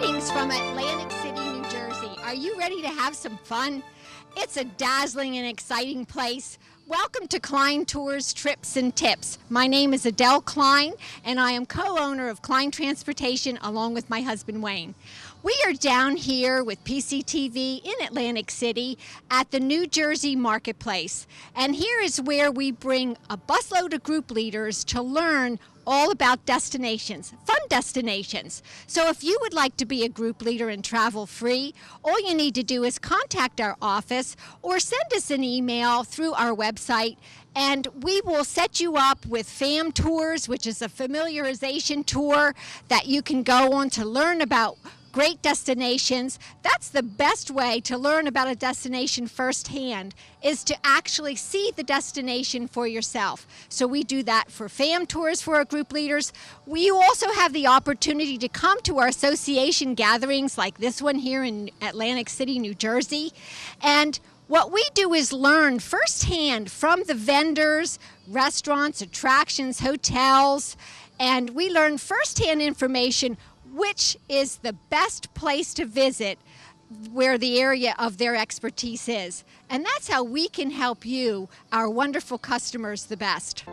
Greetings from Atlantic City, New Jersey. Are you ready to have some fun? It's a dazzling and exciting place. Welcome to Klein Tours, Trips, and Tips. My name is Adele Klein, and I am co-owner of Klein Transportation along with my husband, Wayne. We are down here with PCTV in Atlantic City at the New Jersey Marketplace. And here is where we bring a busload of group leaders to learn all about destinations, fun destinations. So if you would like to be a group leader and travel free, all you need to do is contact our office or send us an email through our website, and we will set you up with FAM Tours, which is a familiarization tour that you can go on to learn about great destinations. That's the best way to learn about a destination firsthand, is to actually see the destination for yourself. So we do that for FAM tours for our group leaders. We also have the opportunity to come to our association gatherings like this one here in Atlantic City, New Jersey. And what we do is learn firsthand from the vendors, restaurants, attractions, hotels, and we learn firsthand information which is the best place to visit where the area of their expertise is. And that's how we can help you, our wonderful customers, the best.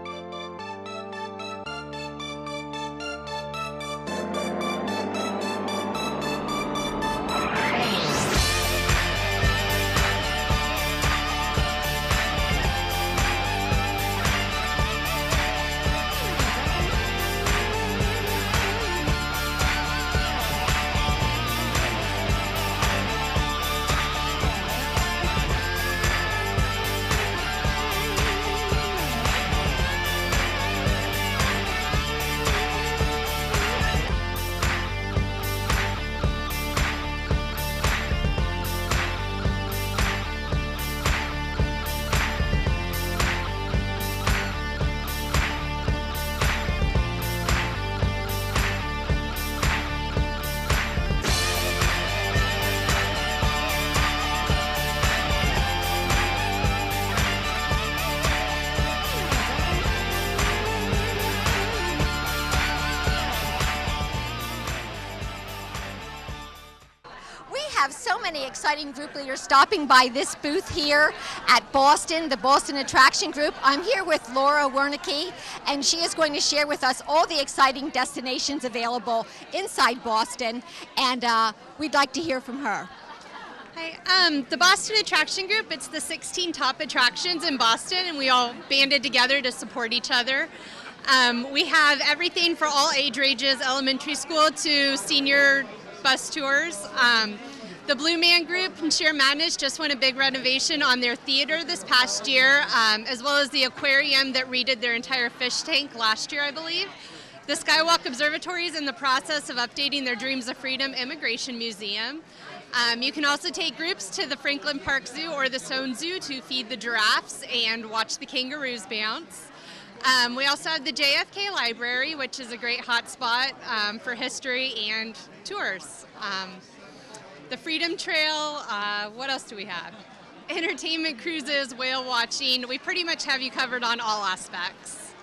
Have so many exciting group leaders stopping by this booth here at Boston, the Boston Attraction Group. I'm here with Laura Wernicke, and she is going to share with us all the exciting destinations available inside Boston, and we'd like to hear from her. Hi, the Boston Attraction Group, it's the 16 top attractions in Boston, and we all banded together to support each other. We have everything for all age ranges, elementary school to senior bus tours. The Blue Man Group and Sheer Madness just won a big renovation on their theater this past year, as well as the aquarium that redid their entire fish tank last year, I believe. The Skywalk Observatory is in the process of updating their Dreams of Freedom Immigration Museum. You can also take groups to the Franklin Park Zoo or the Soane Zoo to feed the giraffes and watch the kangaroos bounce. We also have the JFK Library, which is a great hotspot for history and tours. The Freedom Trail, what else do we have? Entertainment cruises, whale watching. We pretty much have you covered on all aspects.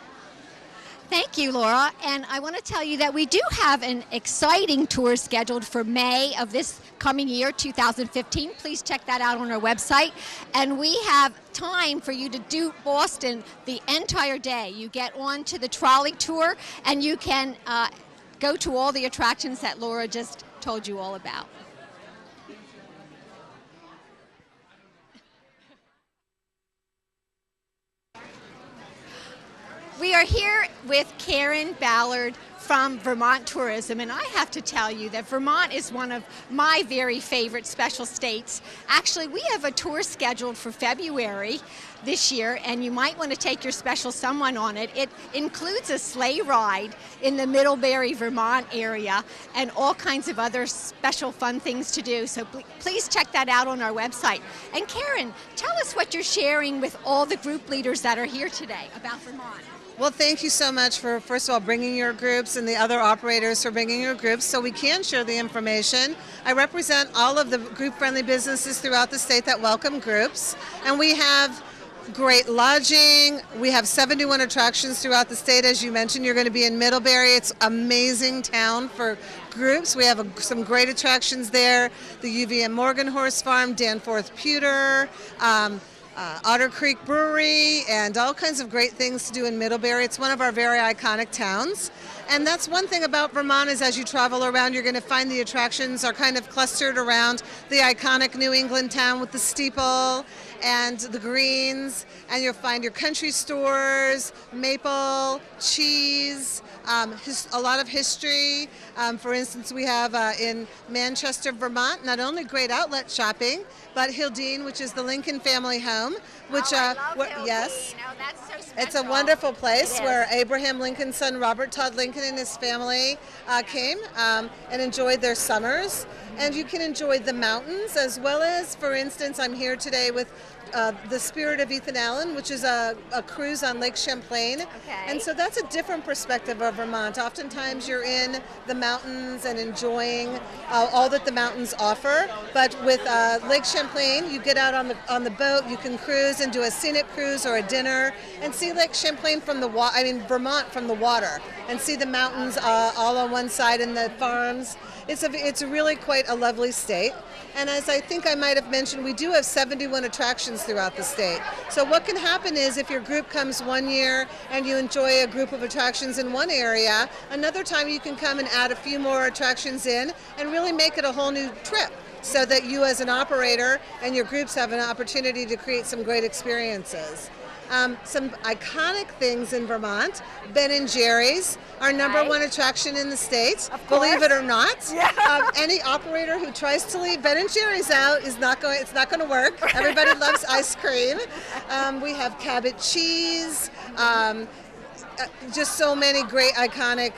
Thank you, Laura. And I want to tell you that we do have an exciting tour scheduled for May of this coming year, 2015. Please check that out on our website. And we have time for you to do Boston the entire day. You get on to the trolley tour, and you can go to all the attractions that Laura just told you all about. We are here with Karen Ballard from Vermont Tourism, and I have to tell you that Vermont is one of my very favorite special states. Actually, we have a tour scheduled for February this year, and you might want to take your special someone on it. It includes a sleigh ride in the Middlebury, Vermont area, and all kinds of other special fun things to do. So please check that out on our website. And Karen, tell us what you're sharing with all the group leaders that are here today about Vermont. Well, thank you so much for, first of all, bringing your groups and the other operators for bringing your groups so we can share the information. I represent all of the group-friendly businesses throughout the state that welcome groups, and we have great lodging. We have 71 attractions throughout the state. As you mentioned, you're going to be in Middlebury. It's amazing town for groups. We have some great attractions there. The UVM Morgan Horse Farm, Danforth Pewter, Otter Creek Brewery, and all kinds of great things to do in Middlebury. It's one of our very iconic towns. And that's one thing about Vermont is as you travel around, you're going to find the attractions are kind of clustered around the iconic New England town with the steeple and the greens, and you'll find your country stores, maple, cheese, a lot of history. For instance, we have in Manchester, Vermont, not only great outlet shopping, but Hildene, which is the Lincoln family home, which I love yes, Hildene. Oh, that's so special. it's a wonderful place It where is. Abraham Lincoln's son Robert Todd Lincoln and his family came and enjoyed their summers. And you can enjoy the mountains as well as, for instance, I'm here today with the Spirit of Ethan Allen, which is a cruise on Lake Champlain. Okay. And so that's a different perspective of Vermont. Oftentimes you're in the mountains and enjoying all that the mountains offer. But with Lake Champlain, you get out on the boat, you can cruise and do a scenic cruise or a dinner and see Lake Champlain from the Vermont from the water, and see the mountains all on one side and the farms. It's really quite a lovely state. And as I think I might have mentioned, we do have 71 attractions throughout the state. So what can happen is if your group comes one year and you enjoy a group of attractions in one area, another time you can come and add a few more attractions in and really make it a whole new trip, so that you as an operator and your groups have an opportunity to create some great experiences. Some iconic things in Vermont. Ben & Jerry's, our number one attraction in the state. Of course. Believe it or not. Yeah. Any operator who tries to leave Ben & Jerry's out it's not going to work. Everybody loves ice cream. We have Cabot cheese. Just so many great iconic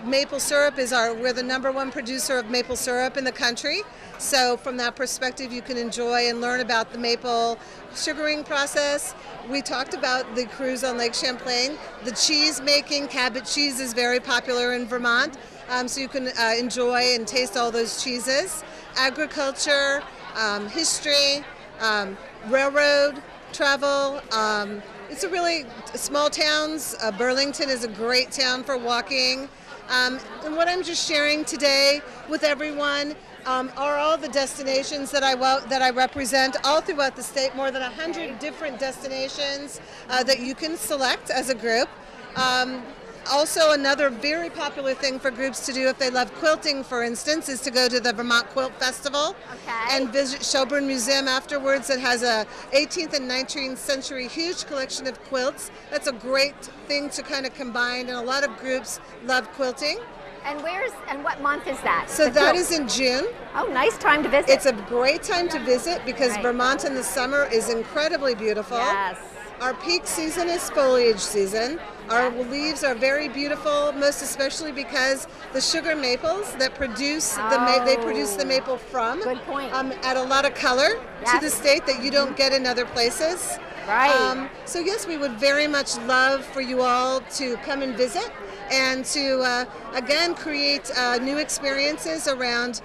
maple syrup we're the number one producer of maple syrup in the country. So from that perspective, you can enjoy and learn about the maple sugaring process. We talked about the cruise on Lake Champlain. The cheese making, Cabot cheese, is very popular in Vermont. So you can enjoy and taste all those cheeses. Agriculture, history, railroad travel. It's a really small towns. Burlington is a great town for walking. And what I'm just sharing today with everyone are all the destinations that I represent all throughout the state. More than 100 different destinations that you can select as a group. Also, another very popular thing for groups to do if they love quilting, for instance, is to go to the Vermont Quilt Festival and visit Shelburne Museum afterwards. It has a 18th and 19th century huge collection of quilts. That's a great thing to kind of combine, and a lot of groups love quilting. And what month is that? So that is in June. Oh, nice time to visit. It's a great time to visit because Vermont in the summer is incredibly beautiful. Yes. Our peak season is foliage season. Our leaves are very beautiful, most especially because the sugar maples that produce they produce the maple from. Good point. Add a lot of color to the state that you don't get in other places. Right. So yes, we would very much love for you all to come and visit and to again create new experiences around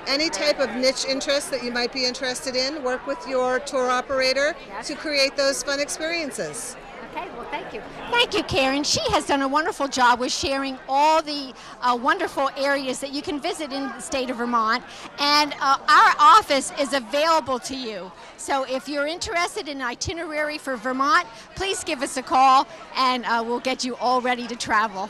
any type of niche interest that you might be interested in. Work with your tour operator to create those fun experiences. Okay, well, thank you. Thank you, Karen. She has done a wonderful job with sharing all the wonderful areas that you can visit in the state of Vermont. And our office is available to you. So if you're interested in an itinerary for Vermont, please give us a call and we'll get you all ready to travel.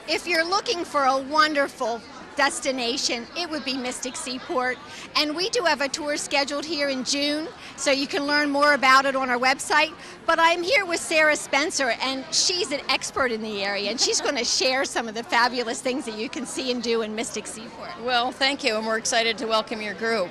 If you're looking for a wonderful destination, it would be Mystic Seaport. And we do have a tour scheduled here in June, so you can learn more about it on our website. But I'm here with Sarah Spencer, and she's an expert in the area, and she's going to share some of the fabulous things that you can see and do in Mystic Seaport. Well, thank you, and we're excited to welcome your group.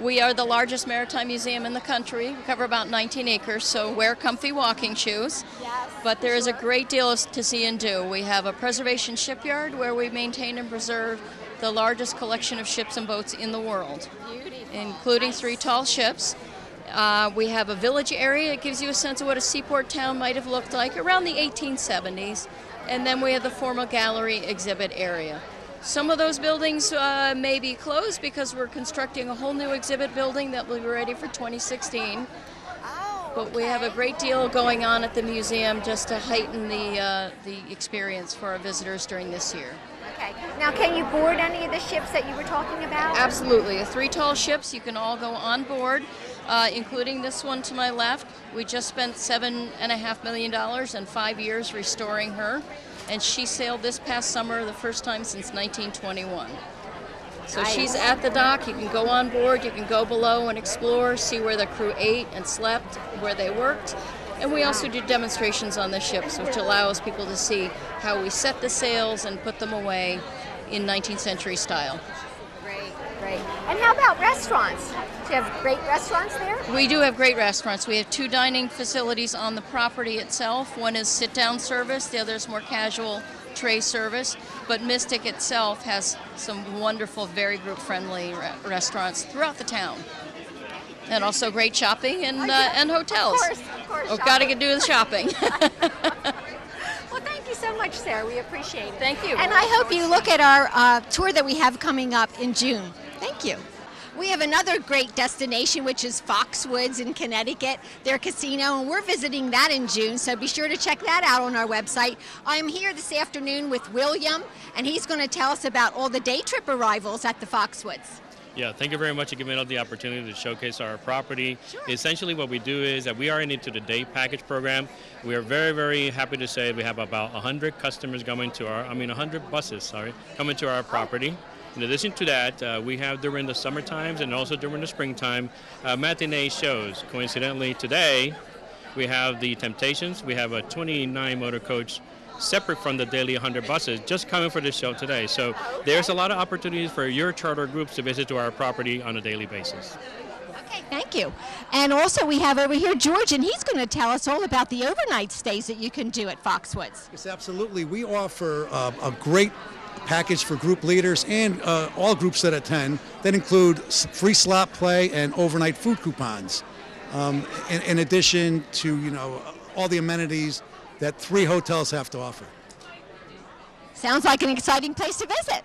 We are the largest maritime museum in the country. We cover about 19 acres, so wear comfy walking shoes. Yes, but there is a great deal to see and do. We have a preservation shipyard where we maintain and preserve the largest collection of ships and boats in the world, including 3 tall ships. We have a village area. It gives you a sense of what a seaport town might have looked like around the 1870s. And then we have the formal gallery exhibit area. Some of those buildings may be closed because we're constructing a whole new exhibit building that will be ready for 2016. But we have a great deal going on at the museum just to heighten the experience for our visitors during this year. Okay. Now, can you board any of the ships that you were talking about? Absolutely. The 3 tall ships, you can all go on board, including this one to my left. We just spent $7.5 million in 5 years restoring her, and she sailed this past summer the first time since 1921. So she's at the dock. You can go on board, you can go below and explore, see where the crew ate and slept, where they worked. And we also do demonstrations on the ships, which allows people to see how we set the sails and put them away in 19th century style. Great. And how about restaurants? Do you have great restaurants there? We do have great restaurants. We have 2 dining facilities on the property itself. One is sit-down service, the other is more casual tray service. But Mystic itself has some wonderful, very group-friendly restaurants throughout the town. And also great shopping and hotels. Of course. Oh, got to do the shopping. Well, thank you so much, Sarah. We appreciate it. Thank you. And I hope you look at our tour that we have coming up in June. Thank you. We have another great destination, which is Foxwoods in Connecticut, their casino, and we're visiting that in June, so be sure to check that out on our website. I'm here this afternoon with William, and he's going to tell us about all the day trip arrivals at the Foxwoods. Yeah, thank you very much for giving us the opportunity to showcase our property. Sure. Essentially what we do is that we are into the day package program. We are very, very happy to say we have about 100 customers coming to 100 buses, coming to our property. In addition to that, we have during the summer times and also during the springtime matinee shows. Coincidentally, today we have the Temptations. We have a 29 motor coach separate from the daily 100 buses just coming for this show today. So there's a lot of opportunities for your charter groups to visit to our property on a daily basis. Okay, thank you. And also we have over here George, and he's going to tell us all about the overnight stays that you can do at Foxwoods. Yes, absolutely. We offer a great package for group leaders and all groups that attend that include free slot play and overnight food coupons. In addition to all the amenities that 3 hotels have to offer. Sounds like an exciting place to visit.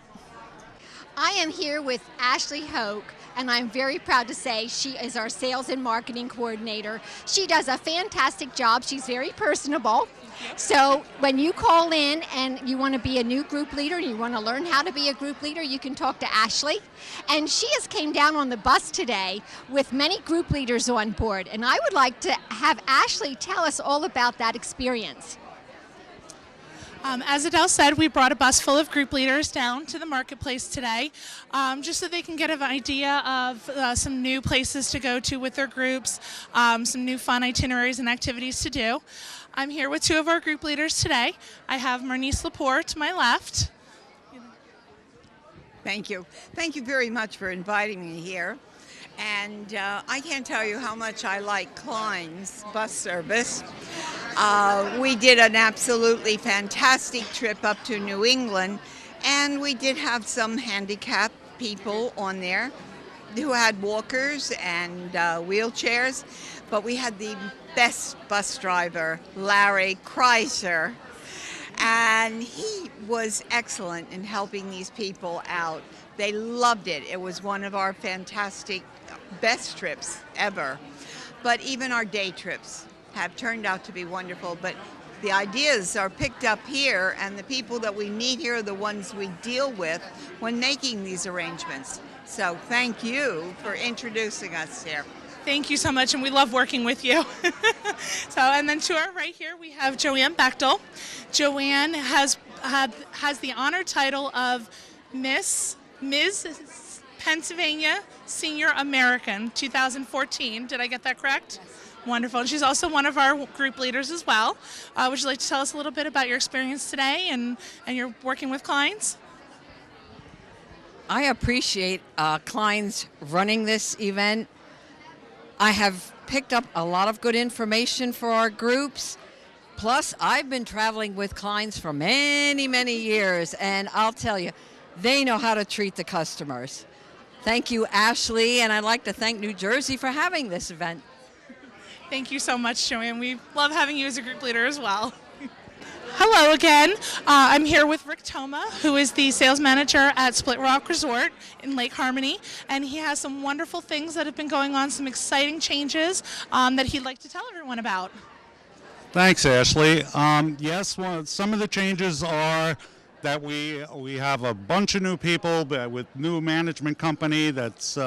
I am here with Ashley Hoke, and I'm very proud to say she is our sales and marketing coordinator. She does a fantastic job. She's very personable. So when you call in and you want to be a new group leader and you want to learn how to be a group leader, you can talk to Ashley. And she has came down on the bus today with many group leaders on board. And I would like to have Ashley tell us all about that experience. As Adele said, we brought a bus full of group leaders down to the marketplace today, just so they can get an idea of some new places to go to with their groups, some new fun itineraries and activities to do. I'm here with 2 of our group leaders today. I have Marnice Lepore to my left. Thank you. Thank you very much for inviting me here. And I can't tell you how much I like Kleins bus service. We did an absolutely fantastic trip up to New England, and we did have some handicapped people on there who had walkers and wheelchairs, but we had the best bus driver, Larry Kreiser, and he was excellent in helping these people out. They loved it. It was one of our fantastic best trips ever. But even our day trips have turned out to be wonderful. But the ideas are picked up here, and the people that we meet here are the ones we deal with when making these arrangements. So thank you for introducing us here. Thank you so much, and we love working with you. And then to our right here, we have Joanne Bechtel. Joanne has the honor title of Ms. Pennsylvania Senior American 2014. Did I get that correct? Yes. Wonderful. And she's also one of our group leaders as well. Would you like to tell us a little bit about your experience today and your working with Kleins? I appreciate Kleins running this event. I have picked up a lot of good information for our groups. Plus, I've been traveling with Kleins for many, many years, and I'll tell you, they know how to treat the customers. Thank you, Ashley, and I'd like to thank New Jersey for having this event. Thank you so much, Joanne. We love having you as a group leader as well. Hello again. I'm here with Rick Toma, who is the sales manager at Split Rock Resort in Lake Harmony, and he has some wonderful things that have been going on, some exciting changes that he'd like to tell everyone about. Thanks, Ashley. Yes, some of the changes are that we have a bunch of new people with new management company that's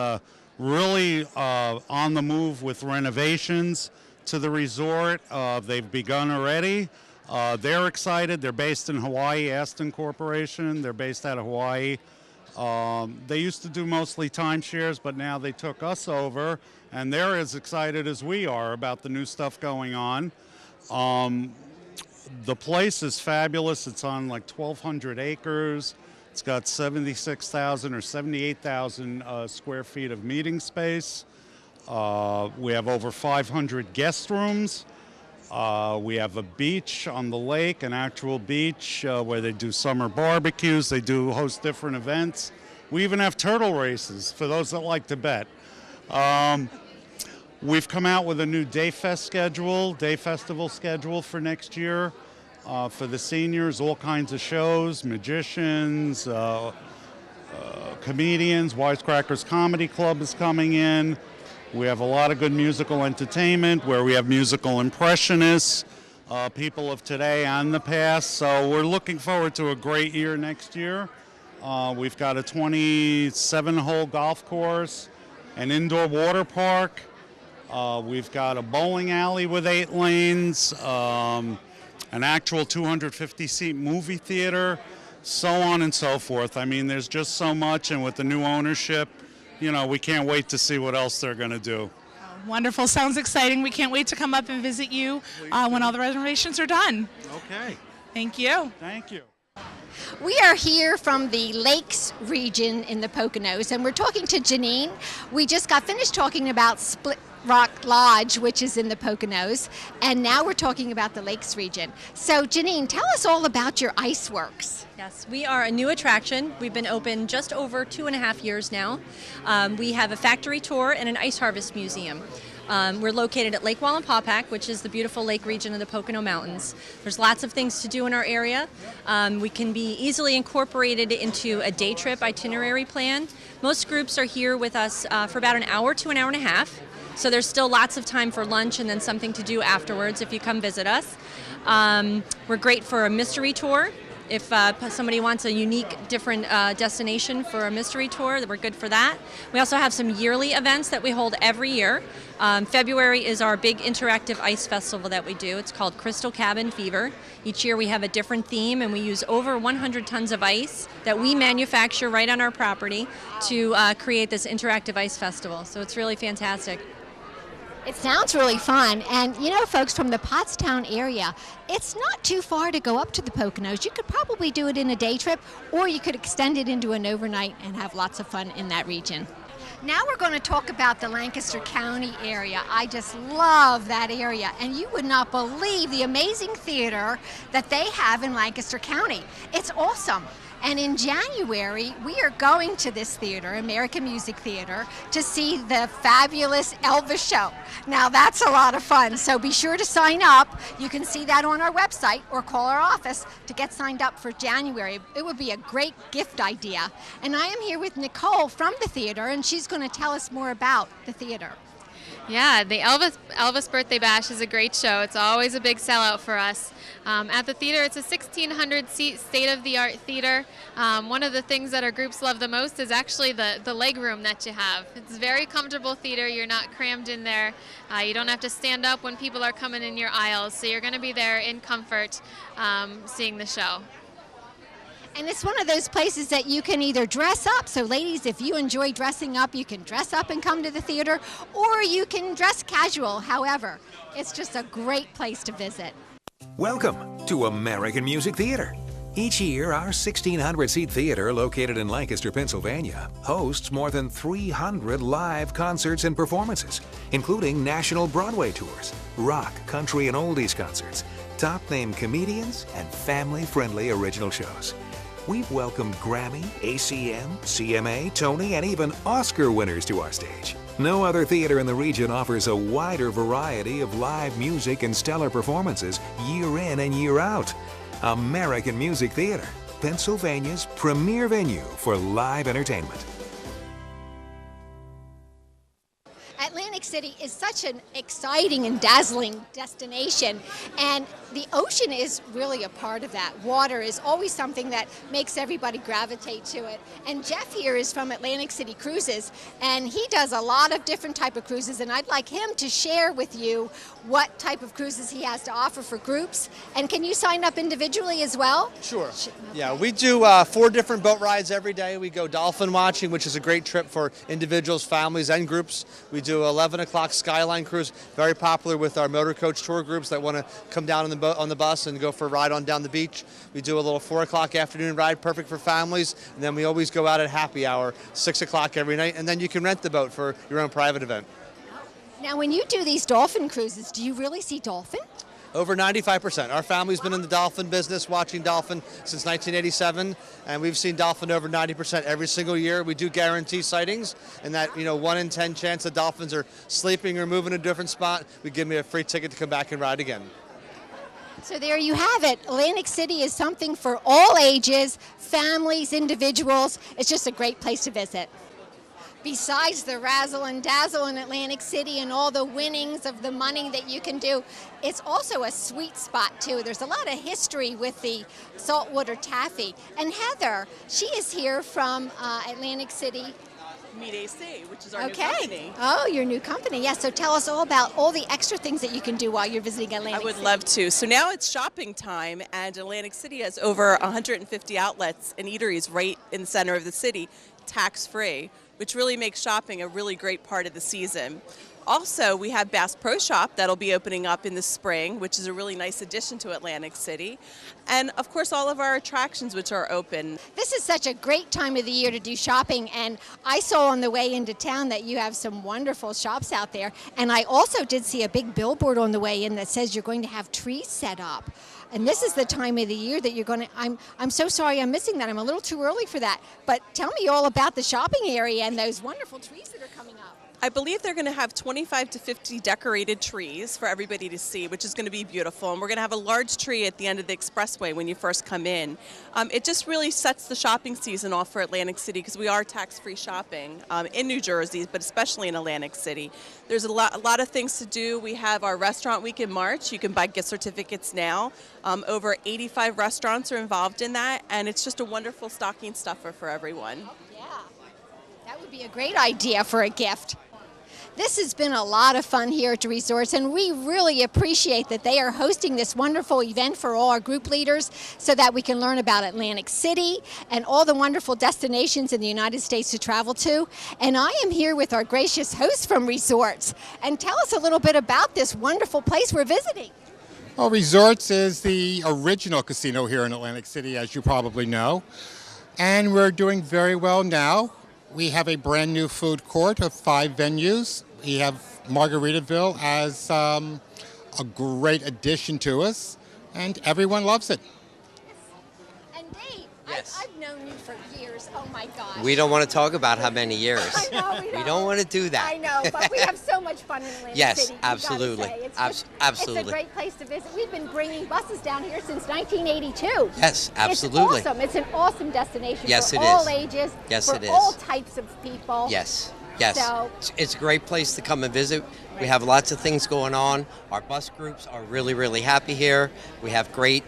really on the move with renovations to the resort. They've begun already. They're excited. They're based in Hawaii, Aston Corporation. They're based out of Hawaii. They used to do mostly timeshares, but now they took us over, and they're as excited as we are about the new stuff going on. The place is fabulous. It's on like 1,200 acres. It's got 76,000 or 78,000 square feet of meeting space. We have over 500 guest rooms. We have a beach on the lake, an actual beach where they do summer barbecues. They do host different events. We even have turtle races for those that like to bet. We've come out with a new day festival schedule for next year for the seniors, all kinds of shows, magicians, comedians. Wisecrackers Comedy Club is coming in. We have a lot of good musical entertainment where we have musical impressionists, people of today and the past. So we're looking forward to a great year next year. We've got a 27-hole golf course, an indoor water park. We've got a bowling alley with 8 lanes, an actual 250-seat movie theater, so on and so forth. I mean, there's just so much, and with the new ownership, we can't wait to see what else they're going to do. Wonderful. Sounds exciting. We can't wait to come up and visit you when all the reservations are done. Okay. Thank you. Thank you. We are here from the Lakes region in the Poconos, and we're talking to Janine. We just got finished talking about Split Rock Lodge, which is in the Poconos, and now we're talking about the Lakes region. So Janine, tell us all about your ice works. Yes, we are a new attraction. We've been open just over 2.5 years now. We have a factory tour and an ice harvest museum. We're located at Lake Wallenpaupack, which is the beautiful lake region of the Pocono Mountains. There's lots of things to do in our area. We can be easily incorporated into a day trip itinerary plan. Most groups are here with us for about an hour to an hour and a half. So there's still lots of time for lunch and then something to do afterwards if you come visit us. We're great for a mystery tour. If somebody wants a unique, different destination for a mystery tour, we're good for that. We also have some yearly events that we hold every year. February is our big interactive ice festival that we do. It's called Crystal Cabin Fever. Each year we have a different theme, and we use over 100 tons of ice that we manufacture right on our property to create this interactive ice festival. So it's really fantastic. It sounds really fun, and folks, from the Pottstown area, it's not too far to go up to the Poconos. You could probably do it in a day trip, or you could extend it into an overnight and have lots of fun in that region. Now we're going to talk about the Lancaster County area. I just love that area, and you would not believe the amazing theater that they have in Lancaster County. It's awesome. And in January, we are going to this theater, American Music Theater, to see the fabulous Elvis show. Now that's a lot of fun, so be sure to sign up. You can see that on our website or call our office to get signed up for January. It would be a great gift idea. And I am here with Nicole from the theater, and she's going to tell us more about the theater. Yeah, the Elvis Birthday Bash is a great show. It's always a big sellout for us. At the theater, it's a 1,600-seat state-of-the-art theater. One of the things that our groups love the most is actually the leg room that you have. It's a very comfortable theater. You're not crammed in there. You don't have to stand up when people are coming in your aisles, so you're going to be there in comfort seeing the show. And it's one of those places that you can either dress up. So ladies, if you enjoy dressing up, you can dress up and come to the theater, or you can dress casual. However, it's just a great place to visit. Welcome to American Music Theater. Each year, our 1,600-seat theater located in Lancaster, Pennsylvania, hosts more than 300 live concerts and performances, including national Broadway tours, rock, country, and oldies concerts, top-name comedians, and family-friendly original shows. We've welcomed Grammy, ACM, CMA, Tony, and even Oscar winners to our stage. No other theater in the region offers a wider variety of live music and stellar performances year in and year out. American Music Theater, Pennsylvania's premier venue for live entertainment. Atlantic City is such an exciting and dazzling destination, and the ocean is really a part of that. Water is always something that makes everybody gravitate to it. And Jeff here is from Atlantic City Cruises, and he does a lot of different type of cruises, and I'd like him to share with you what type of cruises he has to offer for groups. And can you sign up individually as well? Sure. Yeah, we do 4 different boat rides every day. We go dolphin watching, which is a great trip for individuals, families, and groups. We do 11 o'clock Skyline cruise, very popular with our motor coach tour groups that want to come down on the bus and go for a ride on down the beach. We do a little 4 o'clock afternoon ride, perfect for families. And then we always go out at happy hour, 6 o'clock every night. And then you can rent the boat for your own private event. Now, when you do these dolphin cruises, do you really see dolphin? Over 95%. Our family's been in the dolphin business, watching dolphin since 1987, and we've seen dolphin over 90% every single year. We do guarantee sightings, and that 1 in 10 chance that dolphins are sleeping or moving to a different spot, we give me a free ticket to come back and ride again. So there you have it. Atlantic City is something for all ages, families, individuals. It's just a great place to visit. Besides the razzle and dazzle in Atlantic City and all the winnings of the money that you can do, it's also a sweet spot too. There's a lot of history with the saltwater taffy. And Heather, she is here from Atlantic City. Meet AC, which is our new company. Oh, your new company. Yes, so tell us all about all the extra things that you can do while you're visiting Atlantic City. I would love to. So now it's shopping time, and Atlantic City has over 150 outlets and eateries right in the center of the city, tax-free, which really makes shopping a really great part of the season. Also, we have Bass Pro Shop that'll be opening up in the spring, which is a really nice addition to Atlantic City. And of course, all of our attractions, which are open. This is such a great time of the year to do shopping, and I saw on the way into town that you have some wonderful shops out there. And I also did see a big billboard on the way in that says you're going to have trees set up. And this is the time of the year that you're going to, I'm so sorry I'm missing that. I'm a little too early for that. But tell me all about the shopping area and those wonderful trees that are coming up. I believe they're going to have 25 to 50 decorated trees for everybody to see, which is going to be beautiful. And we're going to have a large tree at the end of the expressway when you first come in. It just really sets the shopping season off for Atlantic City because we are tax-free shopping in New Jersey, but especially in Atlantic City. There's a lot of things to do. We have our restaurant week in March. You can buy gift certificates now. Over 85 restaurants are involved in that, and it's just a wonderful stocking stuffer for everyone. Yeah, that would be a great idea for a gift. This has been a lot of fun here at the resorts, and we really appreciate that they are hosting this wonderful event for all our group leaders so that we can learn about Atlantic City and all the wonderful destinations in the United States to travel to. And I am here with our gracious host from Resorts. And tell us a little bit about this wonderful place we're visiting. Well, Resorts is the original casino here in Atlantic City, as you probably know. And we're doing very well now. We have a brand new food court of 5 venues. We have Margaritaville as a great addition to us, and everyone loves it. And Dave, yes. I've known you for years. Oh my gosh. We don't want to talk about how many years. I know, we don't want to do that. I know, but we have so much fun in Atlantic yes, City. Absolutely. Absolutely. It's a great place to visit. We've been bringing buses down here since 1982. Yes, absolutely. It's awesome. It's an awesome destination yes, for all is. ages, yes, for it is. all types of people. Yes. Yes, so, it's a great place to come and visit. We have lots of things going on. Our bus groups are really, really happy here. We have great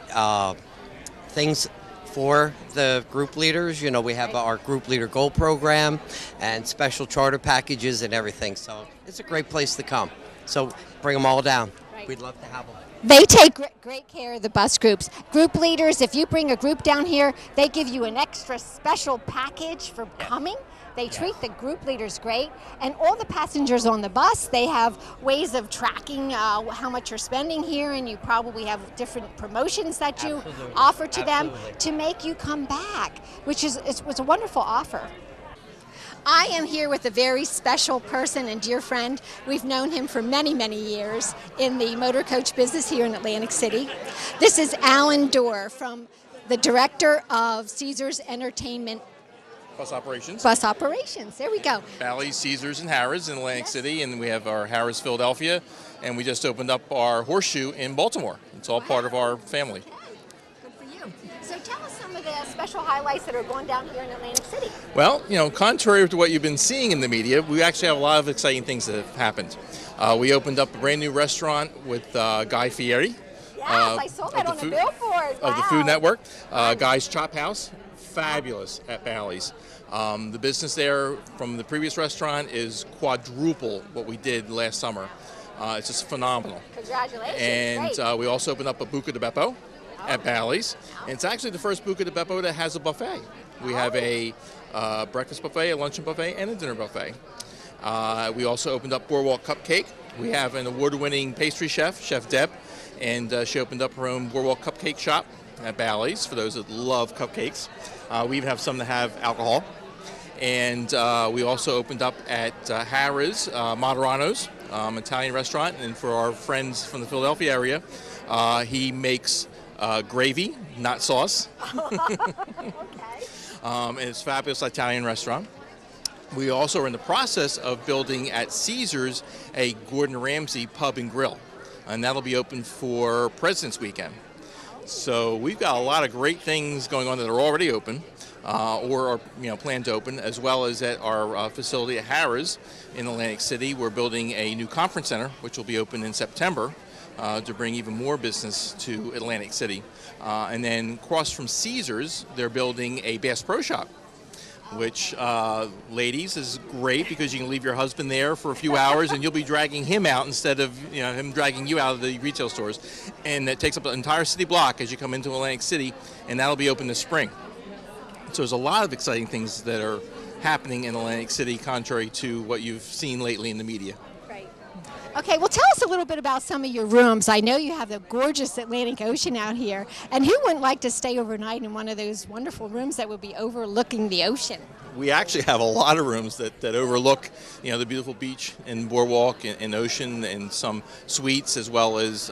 things for the group leaders. You know, we have our group leader gold program and special charter packages and everything. So it's a great place to come. So bring them all down. Right. We'd love to have them. They take great care of the bus groups. Group leaders, if you bring a group down here, they give you an extra special package for coming. They treat the group leaders great, and all the passengers on the bus, they have ways of tracking how much you're spending here, and you probably have different promotions that you offer to them to make you come back, which was a wonderful offer. I am here with a very special person and dear friend. We've known him for many, many years in the motor coach business here in Atlantic City. This is Alan Dorr, from the director of Caesars Entertainment Bus operations. Bus operations. There we go. Bally's, Caesars, and Harrah's in Atlantic City, and we have our Harrah's Philadelphia, and we just opened up our Horseshoe in Baltimore. It's all part of our family. Good for you. So tell us some of the special highlights that are going down here in Atlantic City. Well, contrary to what you've been seeing in the media, we actually have a lot of exciting things that have happened. We opened up a brand new restaurant with Guy Fieri. Yes, I saw that on the billboard. Of the Food Network. Guy's Chop House, fabulous at Bally's. The business there from the previous restaurant is quadruple what we did last summer. It's just phenomenal. Congratulations. And we also opened up a Buca de Beppo at Bally's. And it's actually the first Buca de Beppo that has a buffet. We have a breakfast buffet, a luncheon buffet, and a dinner buffet. We also opened up Boardwalk Cupcake. We have an award-winning pastry chef, Chef Deb, and she opened up her own Boardwalk Cupcake shop at Bally's for those that love cupcakes. We even have some that have alcohol. And we also opened up at Harrah's, Moderano's, Italian restaurant. And for our friends from the Philadelphia area, he makes gravy, not sauce. And it's a fabulous Italian restaurant. We also are in the process of building at Caesars a Gordon Ramsay pub and grill. And that'll be open for President's Weekend. So we've got a lot of great things going on that are already open or are planned to open, as well as at our facility at Harrah's in Atlantic City. We're building a new conference center, which will be open in September to bring even more business to Atlantic City. And then across from Caesars, they're building a Bass Pro Shop, which, ladies, is great because you can leave your husband there for a few hours and you'll be dragging him out instead of him dragging you out of the retail stores. And it takes up an entire city block as you come into Atlantic City, and that'll be open this spring. So there's a lot of exciting things that are happening in Atlantic City, contrary to what you've seen lately in the media. Okay, well, tell us a little bit about some of your rooms. I know you have the gorgeous Atlantic Ocean out here, and who wouldn't like to stay overnight in one of those wonderful rooms that would be overlooking the ocean? We actually have a lot of rooms that overlook, the beautiful beach and boardwalk and ocean, and some suites as well as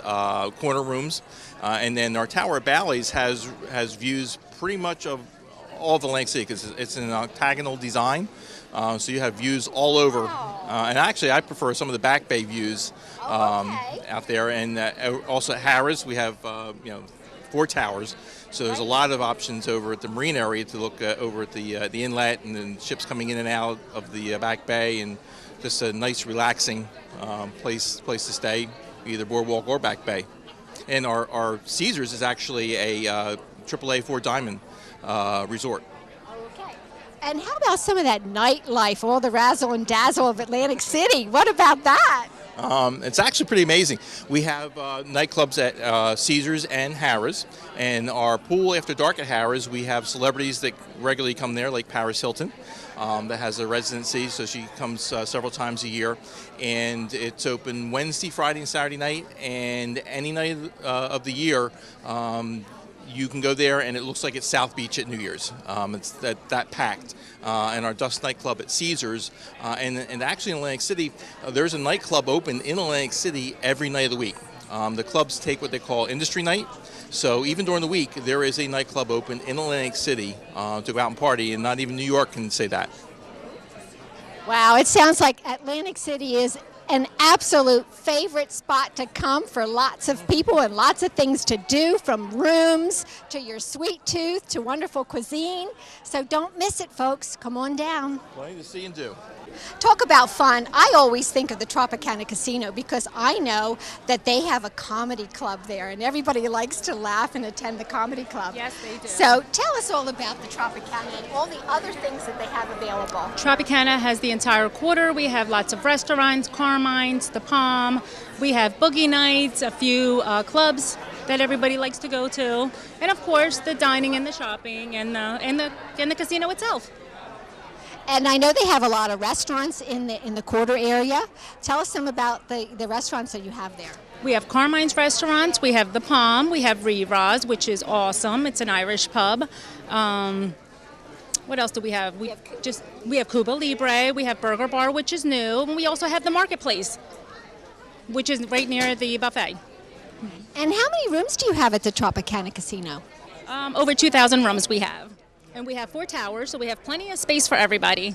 corner rooms. And then our tower at Bally's has views pretty much of all of Atlantic City because it's an octagonal design. So you have views all over. And actually, I prefer some of the back bay views out there. And also at Harrah's, we have 4 towers. So there's a lot of options over at the marine area to look over at the inlet and then ships coming in and out of the back bay, and just a nice, relaxing place to stay, either boardwalk or back bay. And our Caesars is actually a AAA 4-diamond resort. And how about some of that nightlife, all the razzle and dazzle of Atlantic City? What about that? It's actually pretty amazing. We have nightclubs at Caesars and Harrah's, and our pool after dark at Harrah's, we have celebrities that regularly come there, like Paris Hilton, that has a residency, so she comes several times a year. And it's open Wednesday, Friday, and Saturday night, and any night of the year. You can go there, and it looks like it's South Beach at New Year's. It's that packed. And our Dust nightclub at Caesars, and actually in Atlantic City, there's a nightclub open in Atlantic City every night of the week. The clubs take what they call industry night. So even during the week, there is a nightclub open in Atlantic City to go out and party, and not even New York can say that. Wow, it sounds like Atlantic City is an absolute favorite spot to come for lots of people and lots of things to do, from rooms to your sweet tooth to wonderful cuisine. So don't miss it, folks. Come on down. Plenty to see and do. Talk about fun. I always think of the Tropicana Casino because I know that they have a comedy club there, and everybody likes to laugh and attend the comedy club. Yes, they do. So tell us all about the Tropicana and all the other things that they have available. Tropicana has the entire quarter. We have lots of restaurants, Carmine's, the Palm. We have boogie nights, a few clubs that everybody likes to go to, and of course the dining and the shopping and the casino itself. And I know they have a lot of restaurants in the quarter area. Tell us some about the restaurants that you have there. We have Carmine's restaurants, we have the Palm, we have Riva's, which is awesome. It's an Irish pub. What else do we have? We have Cuba Libre, we have Burger Bar, which is new, and we also have the Marketplace, which is right near the buffet. And how many rooms do you have at the Tropicana Casino? Over 2,000 rooms we have. And we have 4 towers, so we have plenty of space for everybody.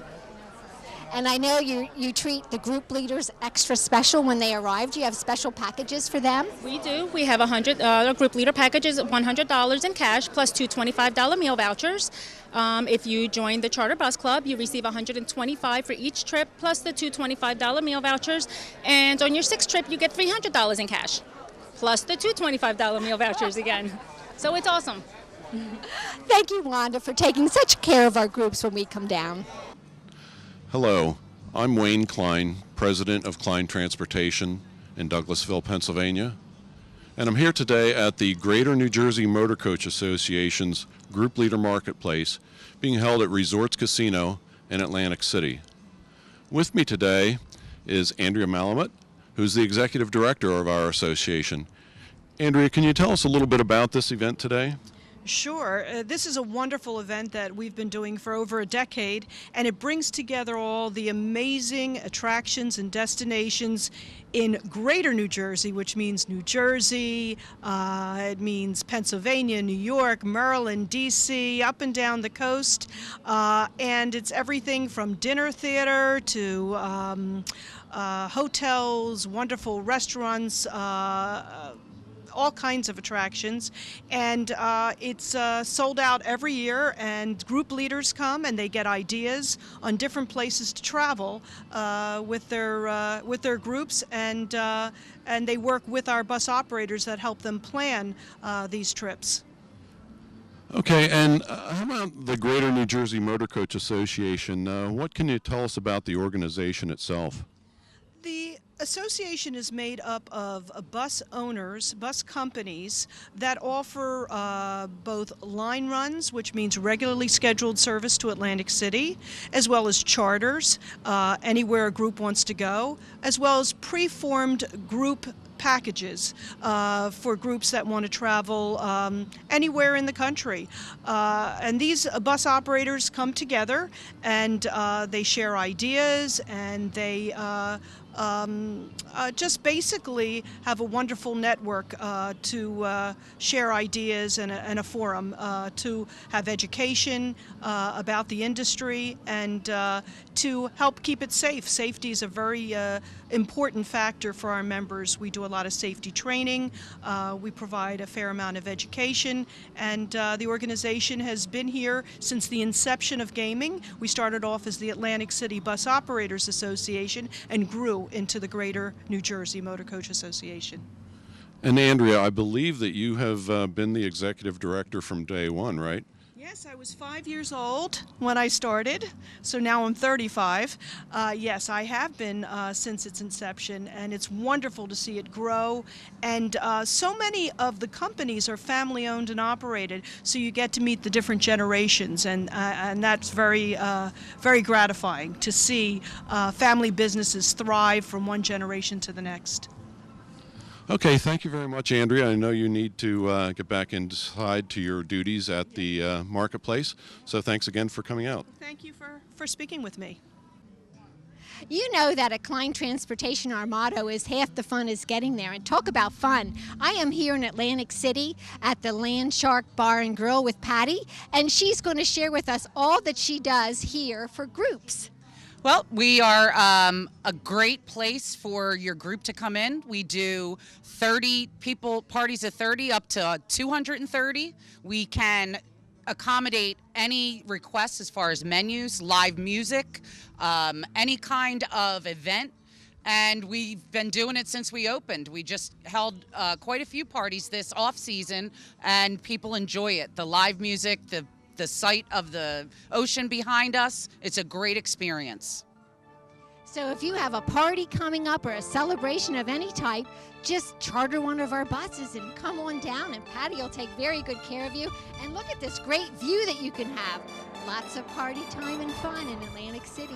And I know you treat the group leaders extra special when they arrive. Do you have special packages for them? We do. We have $100 group leader packages, $100 in cash plus 2 $25 meal vouchers. If you join the Charter Bus Club, you receive $125 for each trip plus the 2 $25 meal vouchers. And on your 6th trip, you get $300 in cash plus the 2 $25 meal vouchers again. So it's awesome. Thank you, Wanda, for taking such care of our groups when we come down. Hello, I'm Wayne Klein, president of Klein Transportation in Douglasville, Pennsylvania, and I'm here today at the Greater New Jersey Motor Coach Association's Group Leader Marketplace being held at Resorts Casino in Atlantic City. With me today is Andrea Malamut, who's the executive director of our association. Andrea, can you tell us a little bit about this event today? Sure. This is a wonderful event that we've been doing for over a decade, and it brings together all the amazing attractions and destinations in Greater New Jersey, which means New Jersey, it means Pennsylvania, New York, Maryland, D.C., up and down the coast, and it's everything from dinner theater to hotels, wonderful restaurants, all kinds of attractions, and it's sold out every year, and group leaders come and they get ideas on different places to travel with their groups, and they work with our bus operators that help them plan these trips. Okay, and how about the Greater New Jersey Motor Coach Association? What can you tell us about the organization itself? The association is made up of bus owners, bus companies that offer both line runs, which means regularly scheduled service to Atlantic City, as well as charters, anywhere a group wants to go, as well as preformed group packages for groups that want to travel anywhere in the country. And these bus operators come together and they share ideas, and they just basically have a wonderful network to share ideas and a forum to have education about the industry, and to help keep it safe. Safety is a very important factor for our members. We do a lot of safety training, we provide a fair amount of education, and the organization has been here since the inception of gaming. We started off as the Atlantic City Bus Operators Association and grew into the Greater New Jersey Motor Coach Association. And Andrea, I believe that you have been the executive director from day one, right? Yes, I was 5 years old when I started, so now I'm 35. Yes, I have been since its inception, and it's wonderful to see it grow. And so many of the companies are family owned and operated, so you get to meet the different generations, and that's very, very gratifying to see family businesses thrive from one generation to the next. Okay, thank you very much, Andrea. I know you need to get back inside to your duties at the marketplace, so thanks again for coming out. Thank you for speaking with me. You know that at Klein Transportation, our motto is half the fun is getting there. And talk about fun. I am here in Atlantic City at the Land Shark Bar and Grill with Patty, and she's going to share with us all that she does here for groups. Well, we are a great place for your group to come in. We do 30 people, parties of 30 up to 230. We can accommodate any requests as far as menus, live music, any kind of event. And we've been doing it since we opened. We just held quite a few parties this off season, and people enjoy it. The live music, the sight of the ocean behind us, it's a great experience. So if you have a party coming up or a celebration of any type, just charter one of our buses and come on down, and Patty will take very good care of you. And look at this great view that you can have. Lots of party time and fun in Atlantic City.